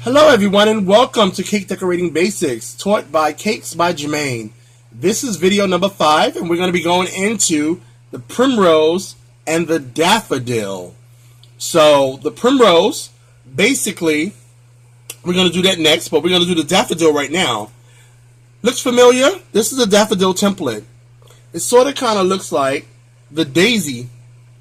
Hello everyone and welcome to Cake Decorating Basics, taught by Cakes by Jermaine. This is video number 5 and we're going to be going into the Primrose and the Daffodil. So the Primrose, basically, we're going to do that next, but we're going to do the Daffodil right now. Looks familiar? This is a Daffodil template. It sort of kind of looks like the Daisy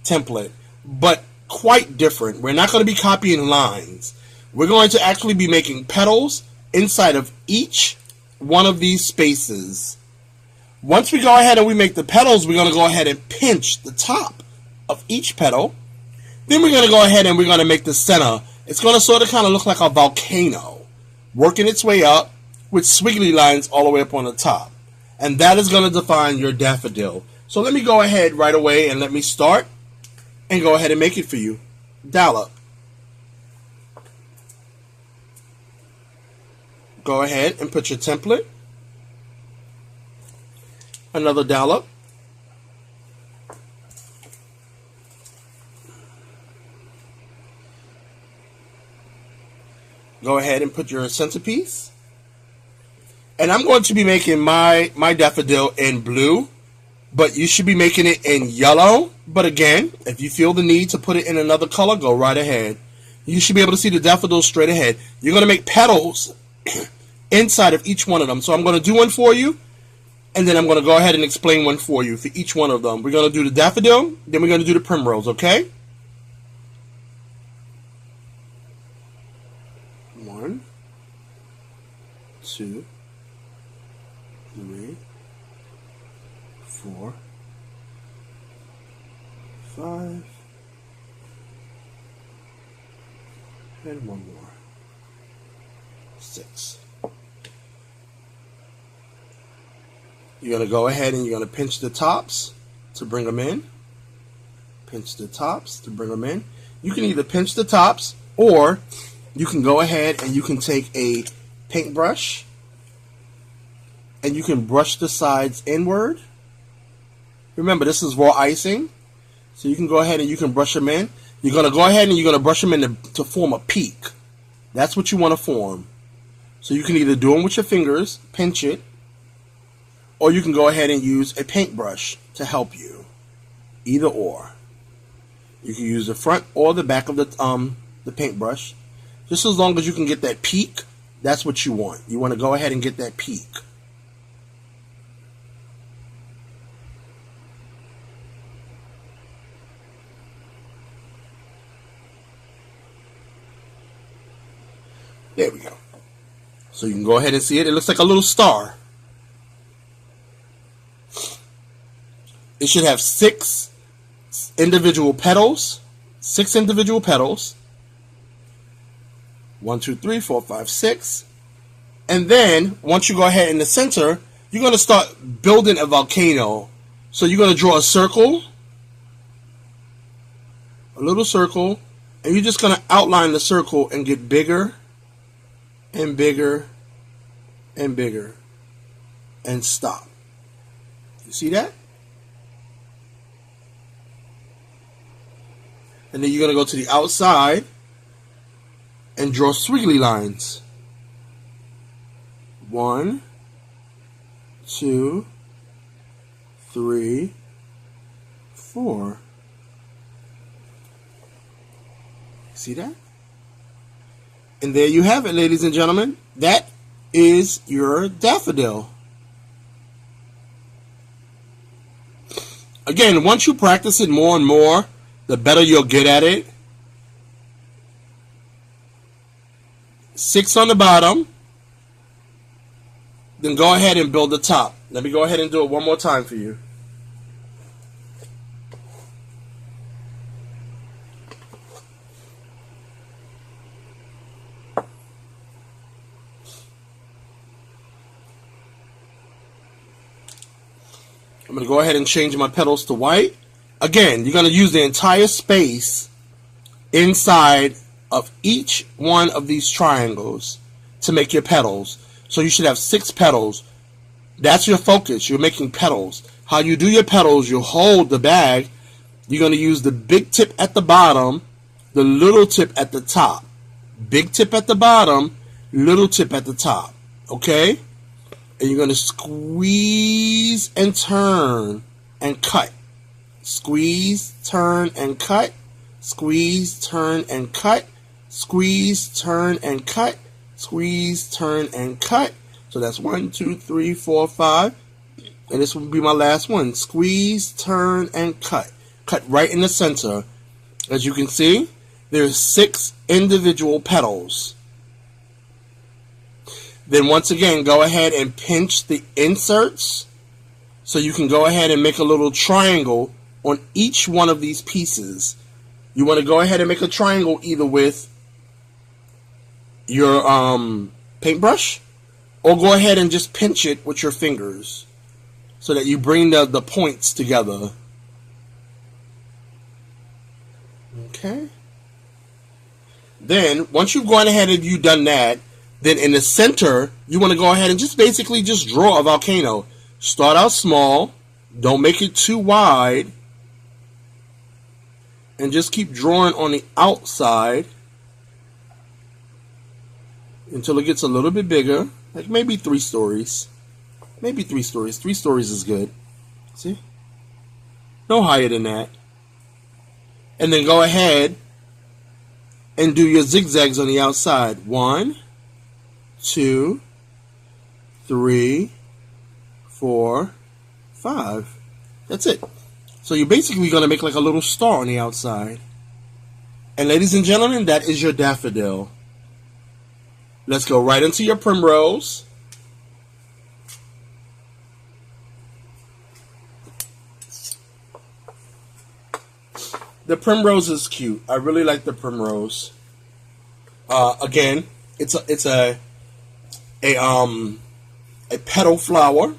template, but quite different. We're not going to be copying lines. We're going to actually be making petals inside of each one of these spaces. Once we go ahead and we make the petals, we're going to go ahead and pinch the top of each petal. Then we're going to go ahead and we're going to make the center. It's going to sort of kind of look like a volcano, working its way up with squiggly lines all the way up on the top. And that is going to define your daffodil. So let me go ahead right away and let me start and go ahead and make it for you. Dollop. Go ahead and put your template. Another dollop. Go ahead and put your centerpiece. And I'm going to be making my daffodil in blue, but you should be making it in yellow. But again, if you feel the need to put it in another color, go right ahead. You should be able to see the daffodil straight ahead. You're going to make petals inside of each one of them. So I'm going to do one for you, and then I'm going to go ahead and explain one for you for each one of them. We're going to do the daffodil, then we're going to do the primrose, okay? 1, 2, 3, 4, 5, and one more. 6. You're going to go ahead and you're going to pinch the tops to bring them in. Pinch the tops to bring them in. You can either pinch the tops or you can go ahead and you can take a paintbrush and you can brush the sides inward. Remember, this is raw icing, so you can go ahead and you can brush them in. You're going to go ahead and you're going to brush them in to form a peak. That's what you want to form. So you can either do them with your fingers, pinch it, or you can go ahead and use a paintbrush to help you. Either or. You can use the front or the back of the paintbrush. Just as long as you can get that peak, that's what you want. You want to go ahead and get that peak. There we go. So you can go ahead and see it. It looks like a little star. It should have 6 individual petals. 6 individual petals. 1, 2, 3, 4, 5, 6. And then, once you go ahead in the center, you're going to start building a volcano. So you're going to draw a circle. A little circle. And you're just going to outline the circle and get bigger and bigger and bigger and stop. You see that? And then you're going to go to the outside and draw squiggly lines. 1, 2, 3, 4. See that? And there you have it, ladies and gentlemen. That is your daffodil. Again, once you practice it more and more, the better you'll get at it. 6 on the bottom. Then go ahead and build the top. Let me go ahead and do it one more time for you. I'm going to go ahead and change my petals to white. Again, you're going to use the entire space inside of each one of these triangles to make your petals. So you should have 6 petals. That's your focus. You're making petals. How you do your petals, you hold the bag. You're going to use the big tip at the bottom, the little tip at the top. Big tip at the bottom, little tip at the top. Okay? And you're going to squeeze and turn and cut. Squeeze, turn, and cut. Squeeze, turn, and cut. Squeeze, turn, and cut. Squeeze, turn, and cut. So that's 1, 2, 3, 4, 5. And this will be my last one. Squeeze, turn, and cut. Cut right in the center. As you can see, there's 6 individual petals. Then once again, go ahead and pinch the inserts. So you can go ahead and make a little triangle on each one of these pieces. You want to go ahead and make a triangle either with your paintbrush, or go ahead and just pinch it with your fingers so that you bring the points together. Okay. Then, once you've gone ahead and you've done that, then in the center, you want to go ahead and just basically just draw a volcano. Start out small. Don't make it too wide. And just keep drawing on the outside until it gets a little bit bigger. Like maybe 3 stories. Maybe 3 stories. 3 stories is good. See? No higher than that. And then go ahead and do your zigzags on the outside. 1, 2, 3, 4, 5. That's it. So you're basically going to make like a little star on the outside. And ladies and gentlemen, that is your daffodil. Let's go right into your primrose. The primrose is cute. I really like the primrose. Again, it's a petal flower.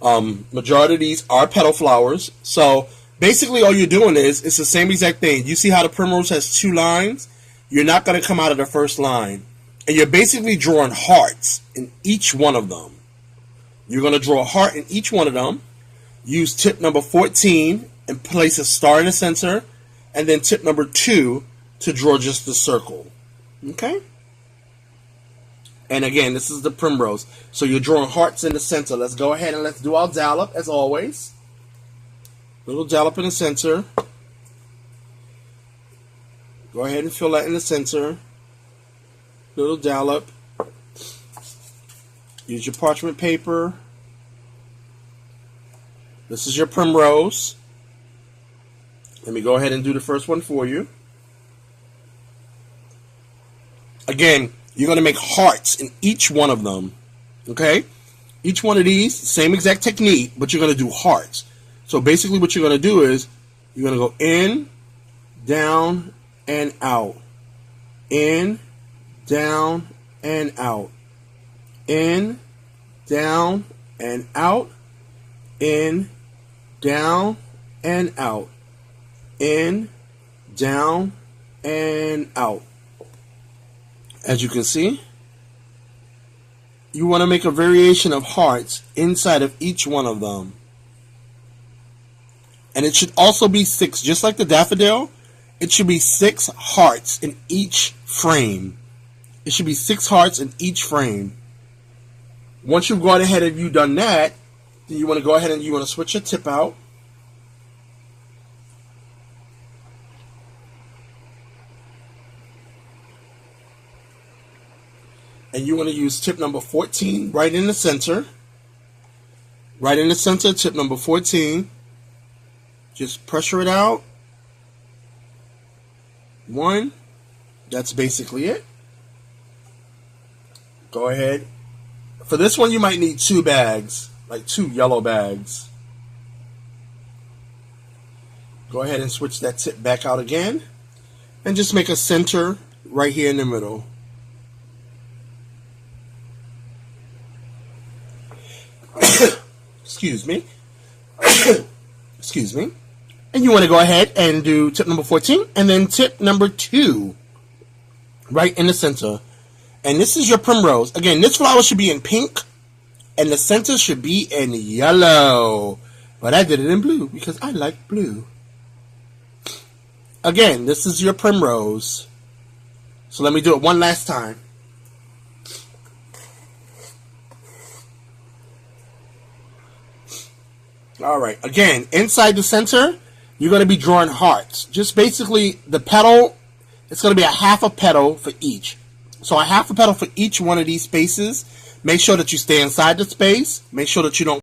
Majority of these are petal flowers. So basically all you're doing is, it's the same exact thing. You see how the primrose has 2 lines? You're not going to come out of the first line. And you're basically drawing hearts in each one of them. You're going to draw a heart in each one of them. Use tip number 14 and place a star in the center. And then tip number 2 to draw just the circle. Okay? And again, this is the primrose. So you're drawing hearts in the center. Let's go ahead and let's do our dollop as always. Little dollop in the center. Go ahead and fill that in the center. Little dollop. Use your parchment paper. This is your primrose. Let me go ahead and do the first one for you. Again, you're going to make hearts in each one of them. Okay? Each one of these, same exact technique, but you're going to do hearts. So basically what you're going to do is, you're going to go in, down, and out. In, down, and out. In, down, and out. In, down, and out. In, down, and out. As you can see, you want to make a variation of hearts inside of each one of them. And it should also be 6, just like the daffodil. It should be 6 hearts in each frame. It should be 6 hearts in each frame. Once you've gone ahead and you've done that, then you want to go ahead and you want to switch your tip out. And you want to use tip number 14 right in the center. Right in the center, tip number 14. Just pressure it out. 1. That's basically it. Go ahead. For this one, you might need 2 bags, like 2 yellow bags. Go ahead and switch that tip back out again. And just make a center right here in the middle. Excuse me. Excuse me. And you want to go ahead and do tip number 14 and then tip number 2 right in the center. And this is your primrose. Again, this flower should be in pink and the center should be in yellow. But I did it in blue because I like blue. Again, this is your primrose. So let me do it one last time. Alright, again, inside the center, you're going to be drawing hearts. Just basically, the petal, it's going to be a half a petal for each. So a half a petal for each one of these spaces. Make sure that you stay inside the space. Make sure that you don't